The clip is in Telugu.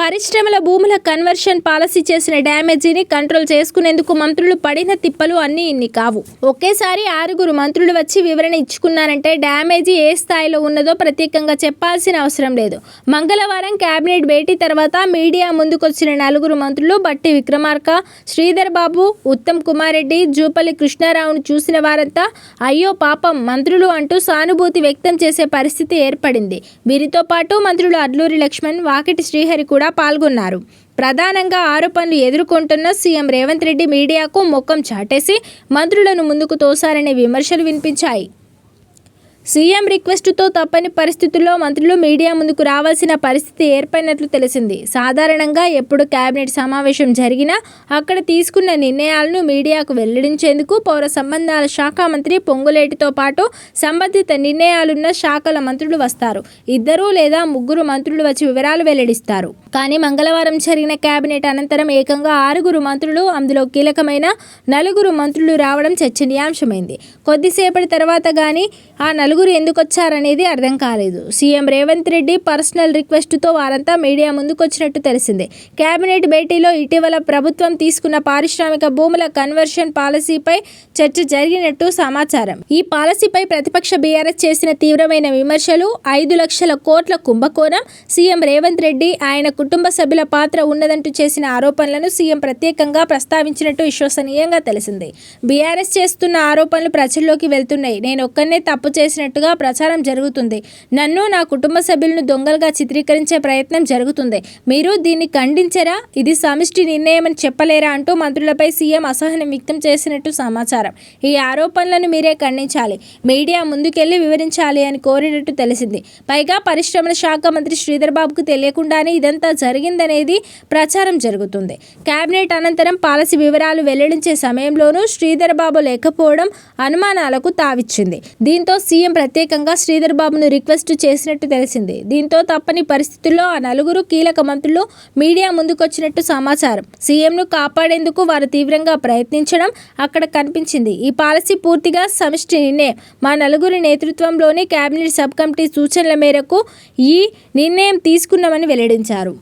పరిశ్రమల భూముల కన్వర్షన్ పాలసీ చేసిన డ్యామేజీని కంట్రోల్ చేసుకునేందుకు మంత్రులు పడిన తిప్పలు అన్నీ ఇన్ని కావు. ఒకేసారి 6 మంత్రులు వచ్చి వివరణ ఇచ్చుకున్నారంటే డ్యామేజీ ఏ స్థాయిలో ఉన్నదో ప్రత్యేకంగా చెప్పాల్సిన అవసరం లేదు. మంగళవారం కేబినెట్ భేటీ తర్వాత మీడియా ముందుకొచ్చిన 4 మంత్రులు బట్టి విక్రమార్క, శ్రీధర్ బాబు, ఉత్తమ్ కుమార్ రెడ్డి, జూపల్లి కృష్ణారావును చూసిన వారంతా అయ్యో పాపం మంత్రులు అంటూ సానుభూతి వ్యక్తం చేసే పరిస్థితి ఏర్పడింది. వీరితో పాటు మంత్రులు అడ్లూరి లక్ష్మణ్, వాకిటి శ్రీహరి కూడా పాల్గొన్నారు. ప్రధానంగా ఆరోపణలు ఎదుర్కొంటున్న సీఎం రేవంత్ రెడ్డి మీడియాకు మొఖం చాటేసి మంత్రులను ముందుకు తోశారనే విమర్శలు వినిపించాయి. సీఎం రిక్వెస్టుతో తప్పని పరిస్థితుల్లో మంత్రులు మీడియా ముందుకు రావాల్సిన పరిస్థితి ఏర్పడినట్లు తెలిసింది. సాధారణంగా ఎప్పుడు కేబినెట్ సమావేశం జరిగినా అక్కడ తీసుకున్న నిర్ణయాలను మీడియాకు వెల్లడించేందుకు పౌర సంబంధాల శాఖ మంత్రి పొంగులేటితో పాటు సంబంధిత నిర్ణయాలున్న శాఖల మంత్రులు వస్తారు. 2 లేదా 3 మంత్రులు వచ్చి వివరాలు వెల్లడిస్తారు. కానీ మంగళవారం జరిగిన కేబినెట్ అనంతరం ఏకంగా 6 మంత్రులు, అందులో కీలకమైన 4 మంత్రులు రావడం చర్చనీయాంశమైంది. కొద్దిసేపటి తర్వాత కానీ ఆ 4 ఎందుకు వచ్చారనేది అర్థం కాలేదు. సీఎం రేవంత్ రెడ్డి పర్సనల్ రిక్వెస్టుతో వారంతా మీడియా ముందుకొచ్చినట్టు తెలిసింది. కేబినెట్ భేటీలో ఇటీవల ప్రభుత్వం తీసుకున్న పారిశ్రామిక భూముల కన్వర్షన్ పాలసీపై చర్చ జరిగినట్టు సమాచారం. ఈ పాలసీపై ప్రతిపక్ష బీఆర్ఎస్ చేసిన తీవ్రమైన విమర్శలు, 5 లక్షల కోట్ల కుంభకోణం, సీఎం రేవంత్ రెడ్డి, ఆయన కుటుంబ సభ్యుల పాత్ర ఉన్నదంటూ చేసిన ఆరోపణలను సీఎం ప్రత్యేకంగా ప్రస్తావించినట్టు విశ్వసనీయంగా తెలిసింది. బీఆర్ఎస్ చేస్తున్న ఆరోపణలు ప్రజల్లోకి వెళ్తున్నాయి. నేను ఒక్కనే తప్పు చేసినట్టుగా ప్రచారం జరుగుతుంది. నన్ను, నా కుటుంబ సభ్యులను దొంగలుగా చిత్రీకరించే ప్రయత్నం జరుగుతుంది. మీరు దీన్ని ఖండించరా? ఇది సమిష్టి నిర్ణయం అని చెప్పలేరా అంటూ మంత్రులపై సీఎం అసహనం వ్యక్తం చేసినట్టు సమాచారం. ఈ ఆరోపణలను మీరే ఖండించాలి, మీడియా ముందుకెళ్లి వివరించాలి అని కోరినట్టు తెలిసింది. పైగా పరిశ్రమల శాఖ మంత్రి శ్రీధర్ బాబుకు తెలియకుండానే ఇదంతా జరిగిందనేది ప్రచారం జరుగుతుంది. కేబినెట్ అనంతరం పాలసీ వివరాలు వెల్లడించే సమయంలోనూ శ్రీధర్ బాబు లేకపోవడం అనుమానాలకు తావిచ్చింది. దీంతో సీఎం ప్రత్యేకంగా శ్రీధర్ బాబును రిక్వెస్ట్ చేసినట్టు తెలిసింది. దీంతో తప్పని పరిస్థితుల్లో ఆ 4 కీలక మంత్రులు మీడియా ముందుకొచ్చినట్టు సమాచారం. సీఎంను కాపాడేందుకు వారు తీవ్రంగా ప్రయత్నించడం అక్కడ కనిపించింది. ఈ పాలసీ పూర్తిగా సమిష్టి నిర్ణయం. మా 4 నేతృత్వంలోని కేబినెట్ సబ్ కమిటీ సూచనల మేరకు ఈ నిర్ణయం తీసుకున్నామని వెల్లడించారు.